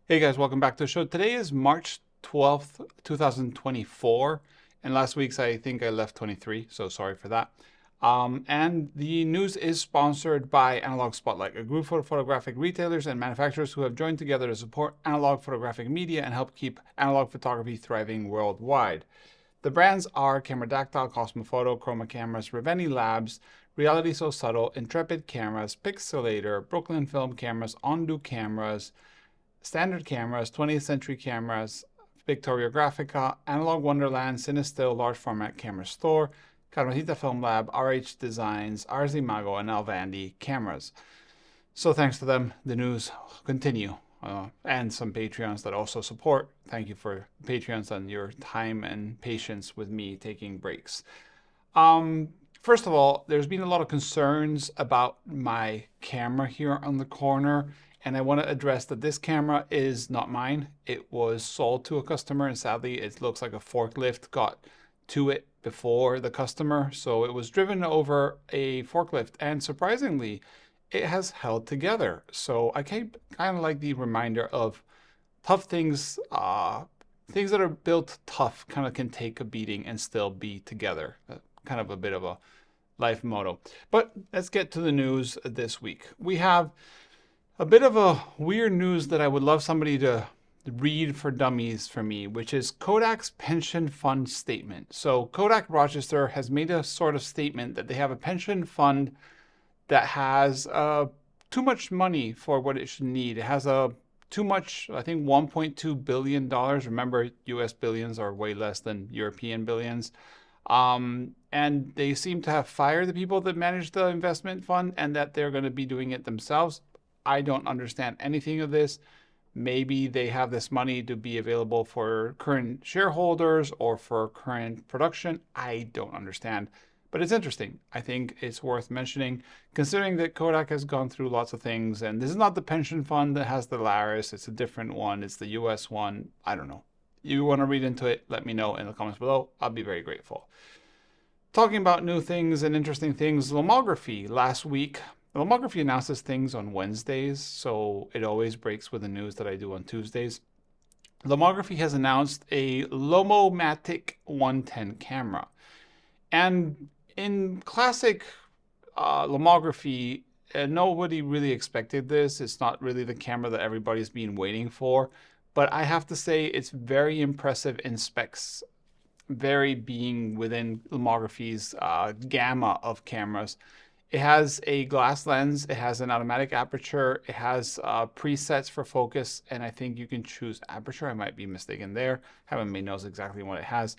Hey guys, welcome back to the show. Today is March 12th, 2024. And last week's, I think I left 23, so sorry for that. And the news is sponsored by Analogue Spotlight, a group of photographic retailers and manufacturers who have joined together to support analog photographic media and help keep analog photography thriving worldwide. The brands are Cameradactyl, Kosmo Foto, Chroma Cameras, Reveni Labs, RealitySoSubtle, Intrepid Cameras, Pixl-ltr, Brooklyn Film Cameras, ONDU Cameras, Standard Cameras, 20th Century Cameras, Pictoriographica, Analogue Wonderland, Cinestill, Large Format Camera Store, Carmencita Film Lab, RH Designs, Imago, and Alvandi Cameras. So thanks to them, the news continue. And some Patreons that also support. Thank you for Patreons and your time and patience with me taking breaks. First of all, there's been a lot of concerns about my camera here on the corner. And I want to address that this camera is not mine. It was sold to a customer, and sadly, it looks like a forklift got to it before the customer. So it was driven over a forklift, and surprisingly, it has held together. So I kind of like the reminder of tough things, things that are built tough kind of can take a beating and still be together. Kind of a bit of a life motto. But let's get to the news this week. We have a bit of a weird news that I would love somebody to read for dummies for me, which is Kodak's pension fund statement. So Kodak Rochester has made a sort of statement that they have a pension fund that has too much money for what it should need. It has too much, I think $1.2 billion. Remember, US billions are way less than European billions. And they seem to have fired the people that manage the investment fund and that they're going to be doing it themselves. I don't understand anything of this. Maybe they have this money to be available for current shareholders or for current production. I don't understand, but it's interesting. I think it's worth mentioning, considering that Kodak has gone through lots of things, and this is not the pension fund that has the Laris. It's a different one. It's the US one. I don't know. You want to read into it, let me know in the comments below. I'll be very grateful. Talking about new things and interesting things, Lomography last week. Lomography announces things on Wednesdays, so it always breaks with the news that I do on Tuesdays. Lomography has announced a Lomo-matic 110 camera. And in classic Lomography, nobody really expected this. It's not really the camera that everybody's been waiting for. But I have to say it's very impressive in specs, very being within Lomography's gamma of cameras. It has a glass lens, it has an automatic aperture, it has presets for focus, and I think you can choose aperture. I might be mistaken there. Haven't made notes exactly what it has.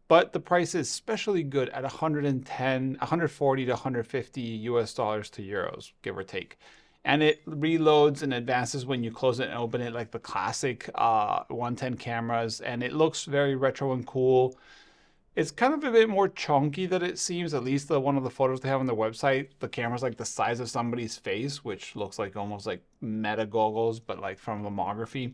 But the price is especially good at 140 to 150 US dollars to euros, give or take. And it reloads and advances when you close it and open it like the classic 110 cameras, and it looks very retro and cool. It's kind of a bit more chunky than it seems, at least one of the photos they have on their website. The camera's like the size of somebody's face, which looks like almost like meta goggles, but like from Lomography.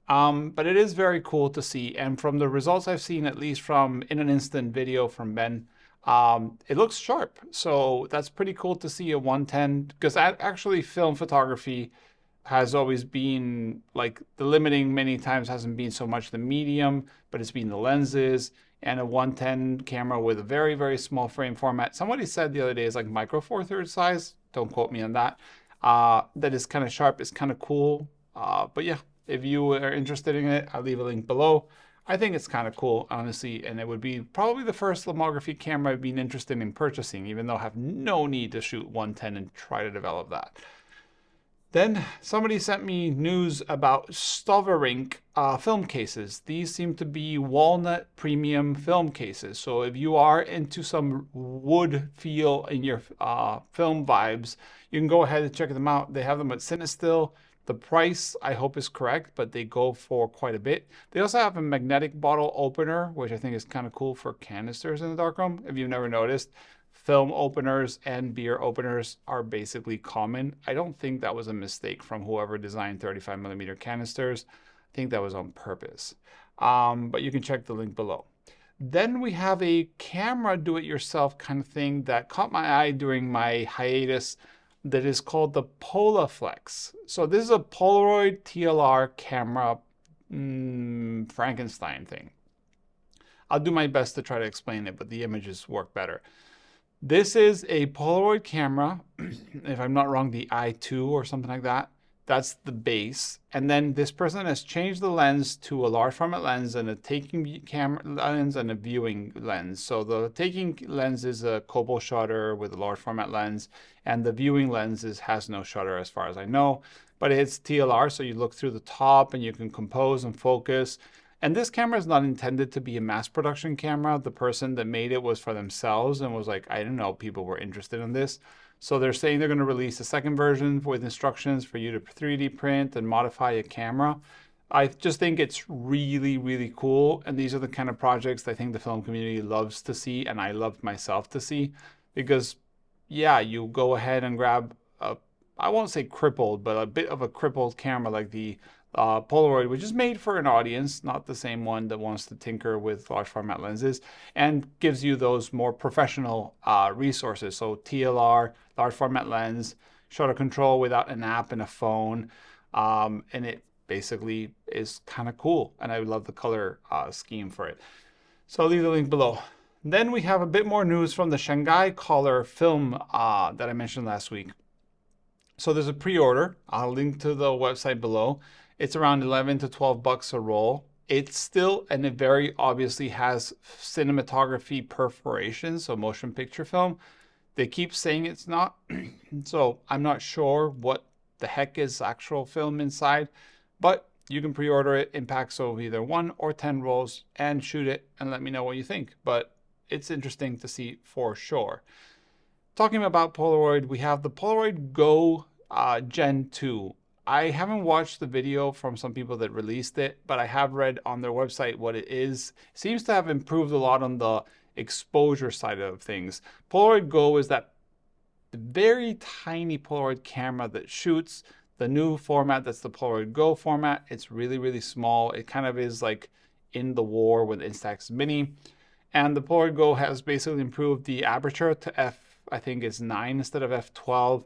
But it is very cool to see. And from the results I've seen, at least from In an Instant video from Ben, it looks sharp. So that's pretty cool to see a 110, because actually film photography has always been like the limiting many times hasn't been so much the medium, but it's been the lenses. And a 110 camera with a very, very small frame format. Somebody said the other day is like micro four thirds size. Don't quote me on that. That is kind of sharp. It's kind of cool. But yeah, if you are interested in it, I'll leave a link below. I think it's kind of cool, honestly. And it would be probably the first Lomography camera I've been interested in purchasing, even though I have no need to shoot 110 and try to develop that. Then somebody sent me news about Stoverink film cases. These seem to be walnut premium film cases. So if you are into some wood feel in your film vibes, you can go ahead and check them out. They have them at Cinestill. The price, I hope, is correct, but they go for quite a bit. They also have a magnetic bottle opener, which I think is kind of cool for canisters in the darkroom. If you've never noticed, film openers and beer openers are basically common. I don't think that was a mistake from whoever designed 35mm canisters. I think that was on purpose. But you can check the link below. Then we have a camera do-it-yourself kind of thing that caught my eye during my hiatus that is called the Polaflex. So this is a Polaroid TLR camera Frankenstein thing. I'll do my best to try to explain it, but the images work better. This is a Polaroid camera, if I'm not wrong, the i2 or something like that. That's the base. And then this person has changed the lens to a large format lens and a taking camera lens and a viewing lens. So the taking lens is a Kobo shutter with a large format lens, and the viewing lens has no shutter as far as I know, but it's TLR, so you look through the top and you can compose and focus. And this camera is not intended to be a mass production camera. The person that made it was for themselves and was like, I didn't know people were interested in this. So they're saying they're going to release a second version with instructions for you to 3D print and modify a camera. I just think it's really, really cool. And these are the kind of projects I think the film community loves to see, and I love myself to see, because yeah, you go ahead and grab a, I won't say crippled, but a bit of a crippled camera like the Polaroid, which is made for an audience, not the same one that wants to tinker with large format lenses, and gives you those more professional resources. So TLR, large format lens, shutter control without an app and a phone, and it basically is kind of cool. And I love the color scheme for it. So I'll leave the link below. Then we have a bit more news from the Shanghai Color film that I mentioned last week. So there's a pre-order. I'll link to the website below. It's around 11 to 12 bucks a roll. It's still, and it very obviously has cinematography perforation, so motion picture film. They keep saying it's not, so I'm not sure what the heck is actual film inside, but you can pre-order it in packs of either 1 or 10 rolls and shoot it and let me know what you think. But it's interesting to see for sure. Talking about Polaroid, we have the Polaroid Go Gen 2. I haven't watched the video from some people that released it, but I have read on their website what it is. It seems to have improved a lot on the exposure side of things. Polaroid Go is that very tiny Polaroid camera that shoots. The new format, that's the Polaroid Go format. It's really, really small. It kind of is like in the war with Instax Mini. And the Polaroid Go has basically improved the aperture to I think it's 9 instead of f12.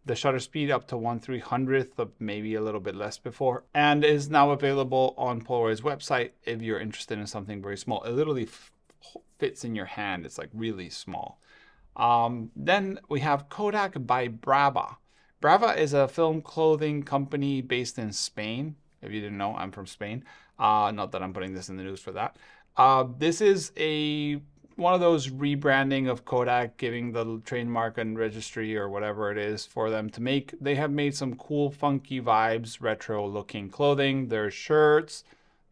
The shutter speed up to 1/300th of maybe a little bit less before, and is now available on Polaroid's website if you're interested in something very small. It literally fits in your hand. It's like really small. Then we have Kodak by Brava. Brava is a film clothing company based in Spain. If you didn't know, I'm from Spain. Not that I'm putting this in the news for that. This is one of those rebranding of Kodak, giving the trademark and registry or whatever it is for them to make. They have made some cool, funky vibes, retro looking clothing. There's shirts,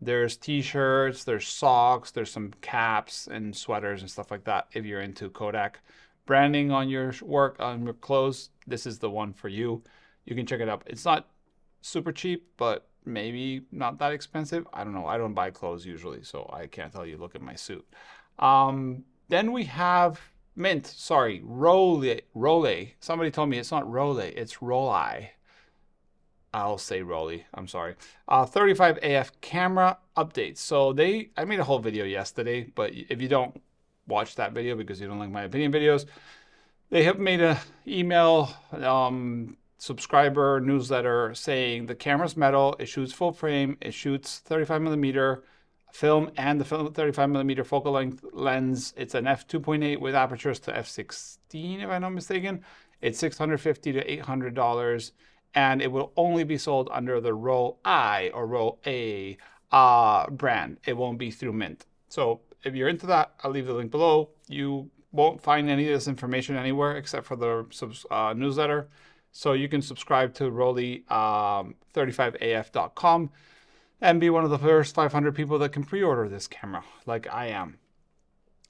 there's t-shirts, there's socks, there's some caps and sweaters and stuff like that. If you're into Kodak branding on your work, on your clothes, this is the one for you. You can check it out. It's not super cheap, but maybe not that expensive. I don't know. I don't buy clothes usually, so I can't tell you. Look at my suit. Then we have Rollei. Somebody told me it's not Rollei, it's Rollei. I'll say Rollei, I'm sorry. 35 AF camera updates. So I made a whole video yesterday, but if you don't watch that video because you don't like my opinion videos, they have made an email subscriber newsletter saying the camera's metal, it shoots full frame, it shoots 35mm film and the film 35mm focal length lens. It's an f2.8 with apertures to f16 if I'm not mistaken. It's $650 to $800, and it will only be sold under the Rollei or Rollei brand. It won't be through Mint. So if you're into that, I'll leave the link below. You won't find any of this information anywhere except for the newsletter. So you can subscribe to Rollei35af.com and be one of the first 500 people that can pre-order this camera, like I am.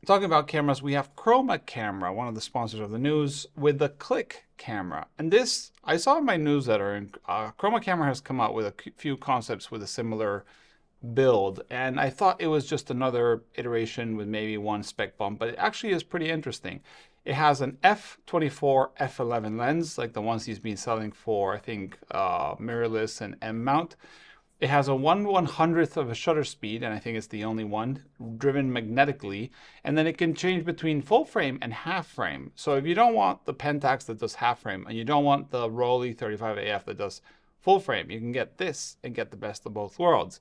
Talking about cameras, we have Chroma Camera, one of the sponsors of the news, with the Click camera. And this, I saw in my newsletter, and Chroma Camera has come out with a few concepts with a similar build. And I thought it was just another iteration with maybe one spec bump, but it actually is pretty interesting. It has an f24 f11 lens, like the ones he's been selling for, I think, mirrorless and M mount. It has a 1/100th of a shutter speed, and I think it's the only one, driven magnetically. And then it can change between full frame and half frame. So if you don't want the Pentax that does half frame, and you don't want the Rollei 35AF that does full frame, you can get this and get the best of both worlds.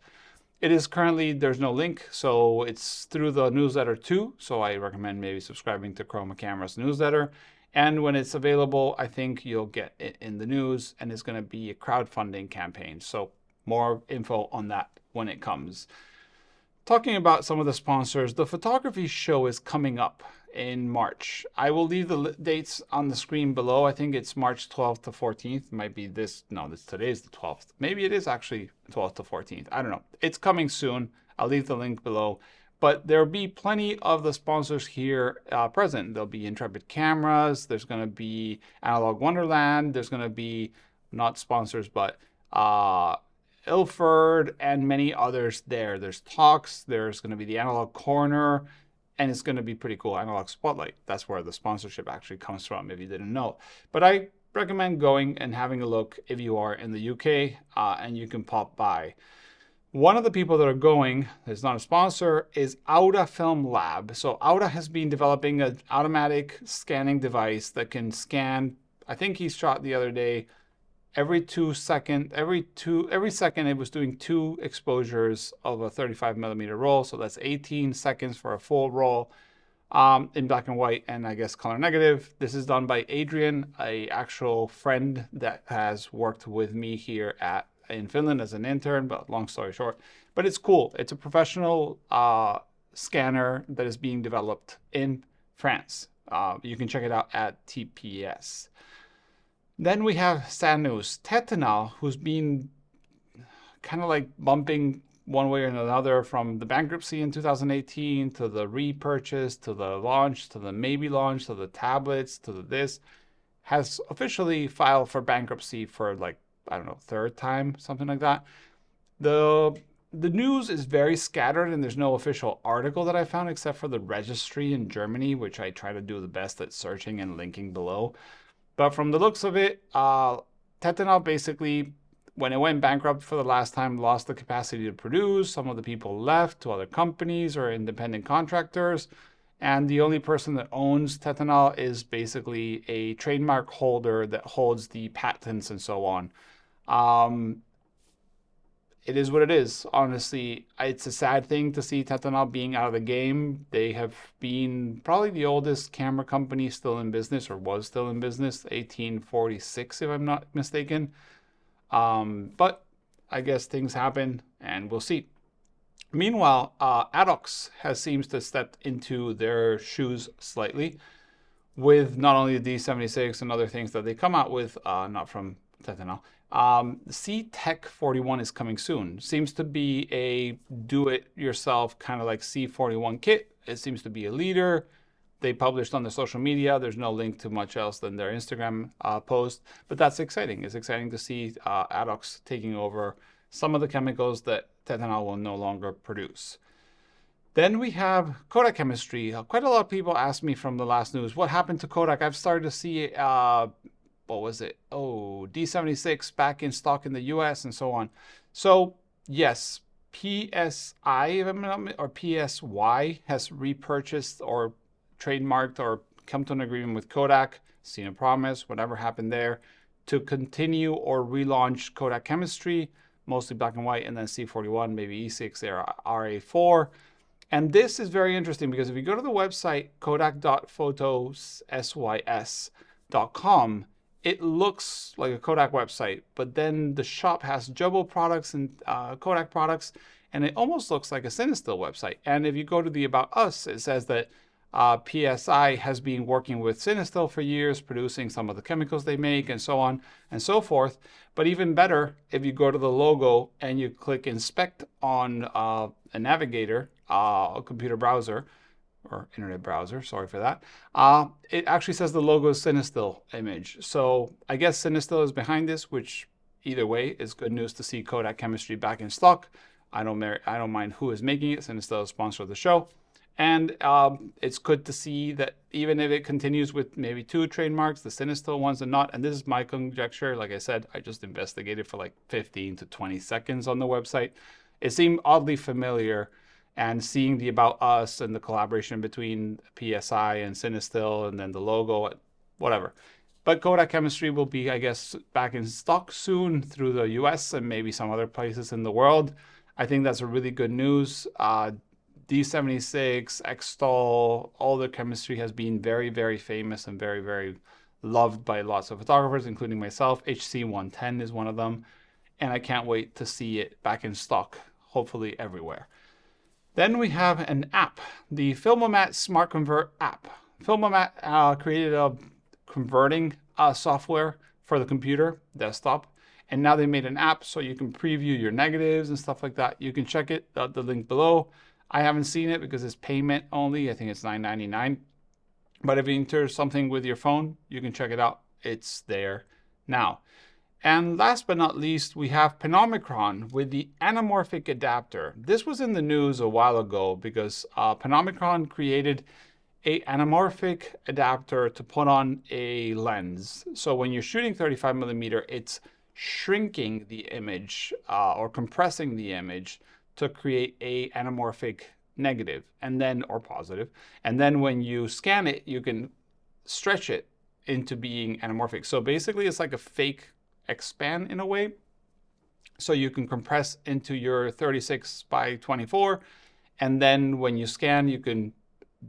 It is currently, there's no link, so it's through the newsletter too. So I recommend maybe subscribing to Chroma Camera's newsletter. And when it's available, I think you'll get it in the news, and it's going to be a crowdfunding campaign. So more info on that when it comes. Talking about some of the sponsors, the photography show is coming up in March. I will leave the dates on the screen below. I think it's March 12th to 14th. It might be this, no, today's the 12th. Maybe it is actually 12th to 14th. I don't know. It's coming soon. I'll leave the link below. But there'll be plenty of the sponsors here present. There'll be Intrepid cameras. There's going to be Analogue Wonderland. There's going to be, not sponsors, but Ilford and many others there. There's talks. There's going to be the Analogue Corner. And it's going to be pretty cool. Analogue Spotlight. That's where the sponsorship actually comes from, if you didn't know. But I recommend going and having a look if you are in the UK and you can pop by. One of the people that are going, that's not a sponsor, is Auda Film Lab. So Auda has been developing an automatic scanning device that can scan, I think he shot the other day, every second it was doing 2 exposures of a 35mm roll. So that's 18 seconds for a full roll in black and white and I guess color negative. This is done by Adrian, a actual friend that has worked with me here in Finland as an intern, but long story short. But it's cool. It's a professional scanner that is being developed in France. You can check it out at TPS. Then we have sad news. Tetenal, who's been kind of like bumping one way or another from the bankruptcy in 2018 to the repurchase, to the launch, to the maybe launch, to the tablets, to the this, has officially filed for bankruptcy for like, I don't know, 3rd time, something like that. The news is very scattered and there's no official article that I found except for the registry in Germany, which I try to do the best at searching and linking below. But from the looks of it, Tetenal basically, when it went bankrupt for the last time, lost the capacity to produce. Some of the people left to other companies or independent contractors. And the only person that owns Tetenal is basically a trademark holder that holds the patents and so on. It is what it is. Honestly, it's a sad thing to see Tetenal being out of the game. They have been probably the oldest camera company still in business, or was still in business, 1846 if I'm not mistaken. But I guess things happen and we'll see. Meanwhile, Adox seems to step into their shoes slightly with not only the D76 and other things that they come out with, not from Tetenal. C-Tech-41 is coming soon. Seems to be a do-it-yourself kind of like C-41 kit. It seems to be a leader. They published on their social media. There's no link to much else than their Instagram post. But that's exciting. It's exciting to see Adox taking over some of the chemicals that Tetenal will no longer produce. Then we have Kodak chemistry. Quite a lot of people asked me from the last news, what happened to Kodak? I've started to see what was it? Oh, D76 back in stock in the US and so on. So yes, PSI or PSY has repurchased or trademarked or come to an agreement with Kodak, seen a promise, whatever happened there, to continue or relaunch Kodak chemistry, mostly black and white, and then C-41, maybe E6 or RA4. And this is very interesting because if you go to the website kodak.photosys.com, it looks like a Kodak website, but then the shop has Jobo products and Kodak products, and it almost looks like a Cinestill website. And if you go to the About Us, it says that PSI has been working with Cinestill for years, producing some of the chemicals they make and so on and so forth. But even better, if you go to the logo and you click inspect on a navigator, a computer browser, or internet browser, sorry for that, it actually says the logo is Cinestill image. So I guess Cinestill is behind this, which either way is good news to see Kodak chemistry back in stock. I don't mind who is making it. Cinestill is sponsor of the show. And it's good to see that even if it continues with maybe 2 trademarks, the Cinestill ones and not, and this is my conjecture, like I said, I just investigated for like 15 to 20 seconds on the website. It seemed oddly familiar, and seeing the About Us and the collaboration between PSI and Cinestill and then the logo, whatever. But Kodak chemistry will be, I guess, back in stock soon through the US and maybe some other places in the world. I think that's a really good news. D76, Xtol, all the chemistry has been very, very famous and very, very loved by lots of photographers, including myself. HC110 is one of them. And I can't wait to see it back in stock, hopefully everywhere. Then we have an app, the Filmomat Smartconvert app. Filmomat created a converting software for the computer, desktop, and now they made an app so you can preview your negatives and stuff like that. You can check it, the link below. I haven't seen it because it's payment only. I think it's $9.99. But if you enter something with your phone, you can check it out. It's there now. And last but not least, we have Panomicron with the anamorphic adapter. This was in the news a while ago because Panomicron created an anamorphic adapter to put on a lens. So when you're shooting 35mm, it's shrinking the image or compressing the image to create a anamorphic negative and then or positive. And then when you scan it, you can stretch it into being anamorphic. So basically it's like a fake expand in a way. So you can compress into your 36 by 24. And then when you scan, you can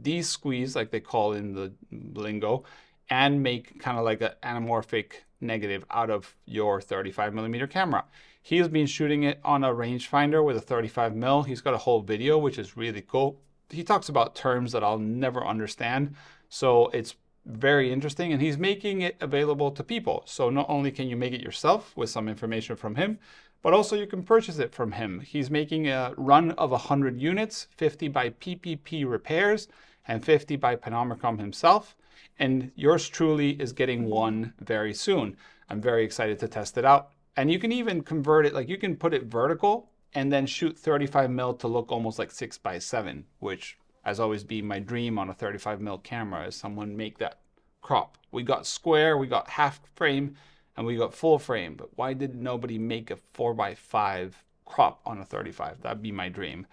de-squeeze, like they call in the lingo, and make kind of like an anamorphic negative out of your 35mm camera. He has been shooting it on a rangefinder with a 35mm. He's got a whole video, which is really cool. He talks about terms that I'll never understand. So it's very interesting, and he's making it available to people. So not only can you make it yourself with some information from him, but also you can purchase it from him. He's making a run of 100 units, 50 by PPP Repairs and 50 by Panomicron himself. And yours truly is getting one very soon. I'm very excited to test it out. And you can even convert it, like you can put it vertical and then shoot 35mm to look almost like 6x7, which has always been my dream on a 35mm camera, is someone make that crop. We got square, we got half frame, and we got full frame. But why did nobody make a 4x5 crop on a 35? That'd be my dream.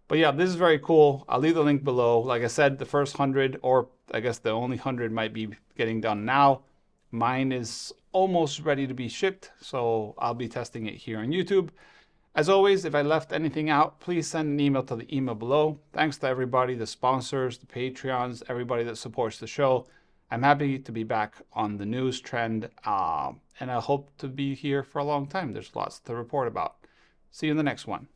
But yeah, this is very cool. I'll leave the link below. Like I said, the first 100, or I guess the only 100 might be getting done now. Mine is almost ready to be shipped, so I'll be testing it here on YouTube. As always, if I left anything out, please send an email to the email below. Thanks to everybody, the sponsors, the Patreons, everybody that supports the show. I'm happy to be back on the news trend, and I hope to be here for a long time. There's lots to report about. See you in the next one.